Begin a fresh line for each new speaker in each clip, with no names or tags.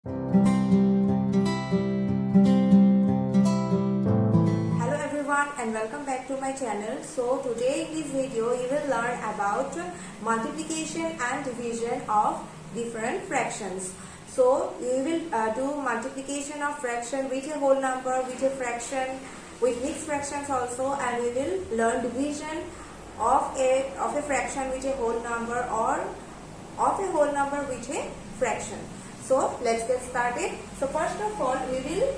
Hello everyone and welcome back to my channel. So today in this video you will learn about multiplication and division of different fractions. So you will do multiplication of fraction with a whole number, with a fraction, with mixed fractions also, and we will learn division of a fraction with a whole number or of a whole number with a fraction. So let's get started. So first of all we will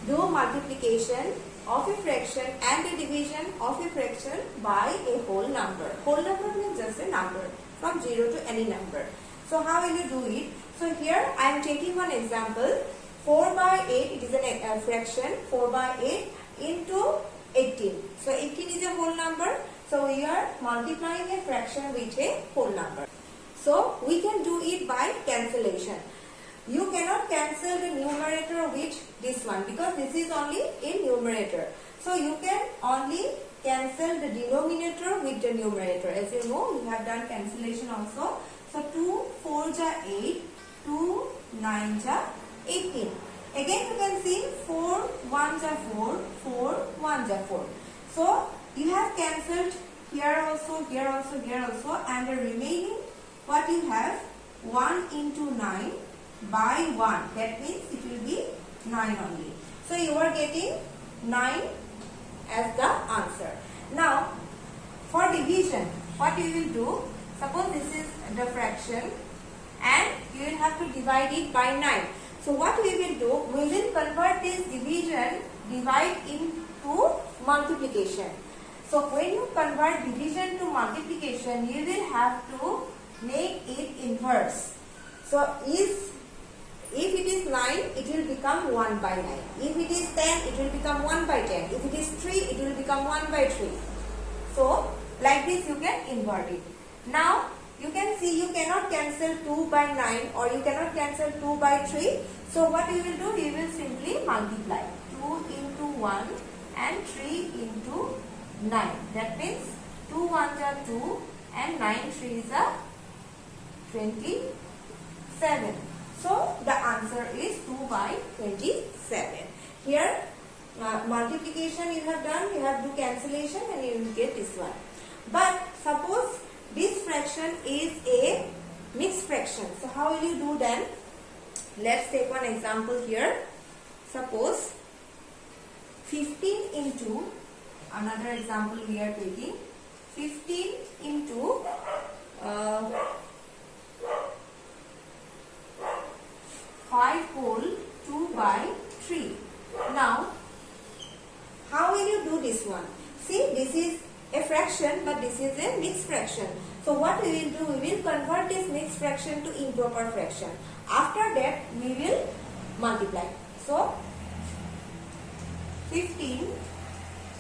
do multiplication of a fraction and a division of a fraction by a whole number. Whole number means just a number from 0 to any number. So how will you do it? So here I am taking one example. 4 by 8, it is a fraction. 4 by 8 into 18. So 18 is a whole number. So we are multiplying a fraction with a whole number. So we can do it by cancellation. You cannot cancel the numerator with this one because this is only a numerator. So you can only cancel the denominator with the numerator. As you know, we have done cancellation also. So 2 4 ja 8, 2 9 ja 18. Again you can see 4 1 ja 4, 4 1 ja 4. So you have cancelled here also, here also, here also, and the remaining what you have 1 into 9 by 1. That means it will be 9 only. So you are getting 9 as the answer. Now for division, what you will do? Suppose this is the fraction and you will have to divide it by 9. So what we will do? We will convert this division, divide into multiplication. So when you convert division to multiplication, you will have to make it inverse. So if it is 9, it will become 1 by 9. If it is 10, it will become 1 by 10. If it is 3, it will become 1 by 3. So like this you can invert it. Now you can see you cannot cancel 2 by 9 or you cannot cancel 2 by 3. So what you will do? You will simply multiply 2 into 1 and 3 into 9. That means 2 1s are 2 and 9 3s are 27. So the answer is 2 by 27. Here multiplication you have done, you have do cancellation and you will get this one. But suppose this fraction is a mixed fraction. So how will you do then? Let's take one example here. Suppose 15 into, another example we are taking, 15 into 5 whole 2 by 3. Now, how will you do this one? See, this is a fraction but this is a mixed fraction. So what we will do? We will convert this mixed fraction to improper fraction. After that, we will multiply. So, 15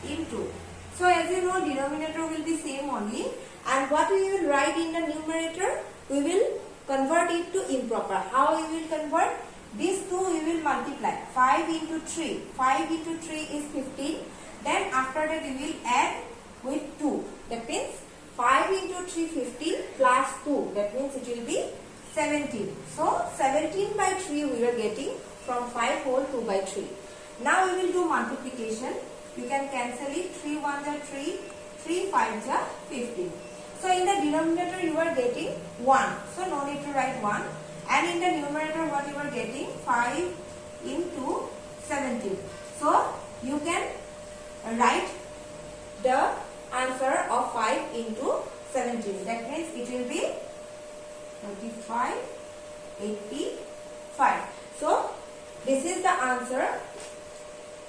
into. So as you know, denominator will be same only. And what we will write in the numerator? We will convert it to improper. How we will convert? These two we will multiply. 5 into 3. 5 into 3 is 15. Then after that we will add with 2. That means 5 into 3 15 plus 2. That means it will be 17. So 17 by 3 we are getting from 5 whole 2 by 3. Now we will do multiplication. You can cancel it. 3 1s are 3. 3 5s are 15. So in the denominator you are getting 1. So no need to write 1. And in the numerator what you are getting? 5 into 17. So you can write the answer of 5 into 17. That means it will be 25, 85. So this is the answer.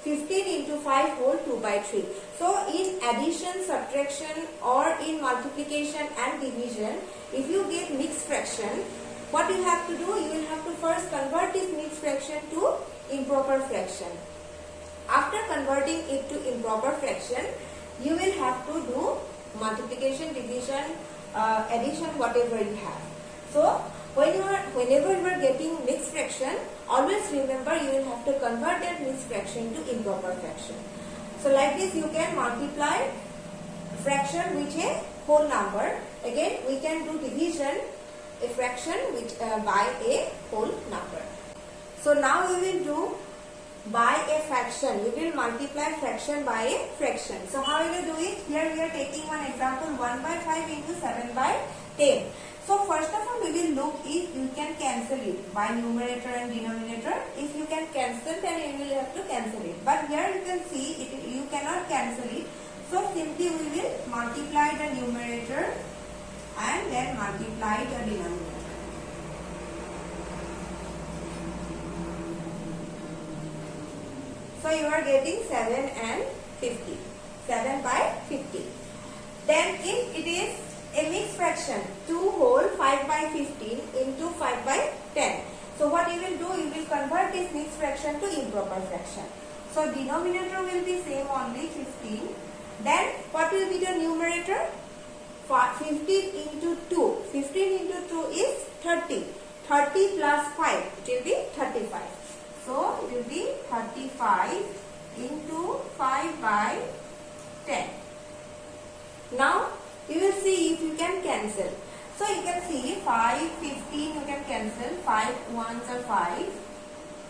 15 into 5 whole 2 by 3. So in addition, subtraction or in multiplication and division, if you get mixed fraction, what you have to do? You will have to first convert this mixed fraction to improper fraction. After converting it to improper fraction, you will have to do multiplication, division, addition, whatever you have. So whenever you are getting mixed fraction, always remember you will have to convert that mixed fraction to improper fraction. So like this you can multiply fraction with a whole number. Again we can do division a fraction with by a whole number. So now we will do by a fraction. We will multiply fraction by a fraction. So how we will do it? Here we are taking one example, 1 by 5 into 7 by 10. So first of all we will look if you can cancel it by numerator and denominator. If you can cancel, then you will have to cancel it. But here you can see you cannot cancel it. So simply we will multiply the numerator and then multiply the denominator. So you are getting 7 and 50. 7 by 50. Then if it is a mixed fraction, 2 whole 5 by 15 into 5 by 10. So what you will do, you will convert this mixed fraction to improper fraction. So denominator will be same only 15. Then what will be the numerator? 15 into 2. 15 into 2 is 30. 30 plus 5, it will be 35. So it will be 35 into 5 by 10. Now you will see if you can cancel. So you can see 5, 15 you can cancel. 5 1s are 5.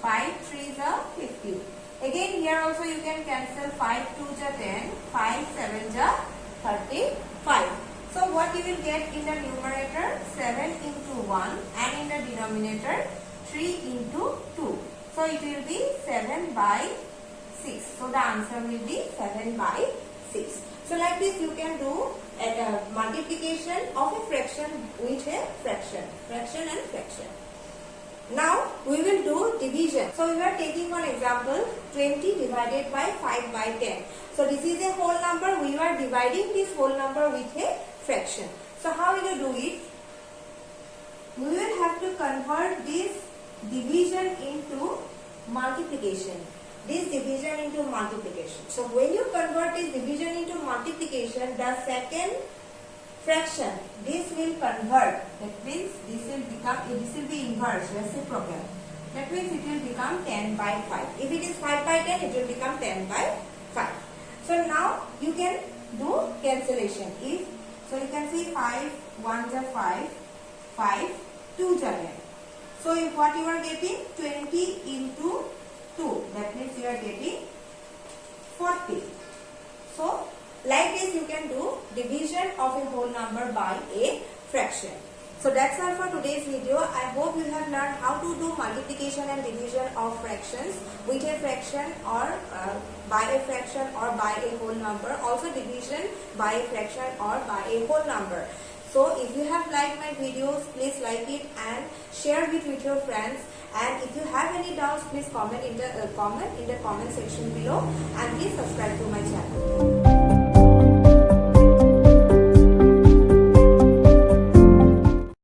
5 3s are 15. Again here also you can cancel. 5 2s are 10. 5 7s are 35. So what you will get in the numerator? 7 into 1 and in the denominator 3 into 2. So it will be 7 by 6. So the answer will be 7 by 6. So like this you can do a multiplication of a fraction with a fraction. Fraction and fraction. Now we will do division. So we are taking one example, 20 divided by 5 by 10. So this is a whole number. We are dividing this whole number with a fraction. So how we will do it? We will have to convert this division into multiplication. This division into multiplication. So when you convert this division into multiplication, the second fraction, this will convert. That means this will be inverse, reciprocal. That means it will become 10 by 5. If it is 5 by 10, it will become 10 by 5. So now you can do cancellation. So you can see 5 1s are 5, 5 2s are 10. So if what you are getting? 20 into 2. That means you are getting 40. So like this you can do division of a whole number by a fraction. So that's all for today's video. I hope you have learned how to do multiplication and division of fractions with a fraction or by a fraction or by a whole number. Also division by a fraction or by a whole number. So if you have liked my videos, please like it and share it with your friends. And if you have any doubts, please comment in the comment section below, and please subscribe to my channel.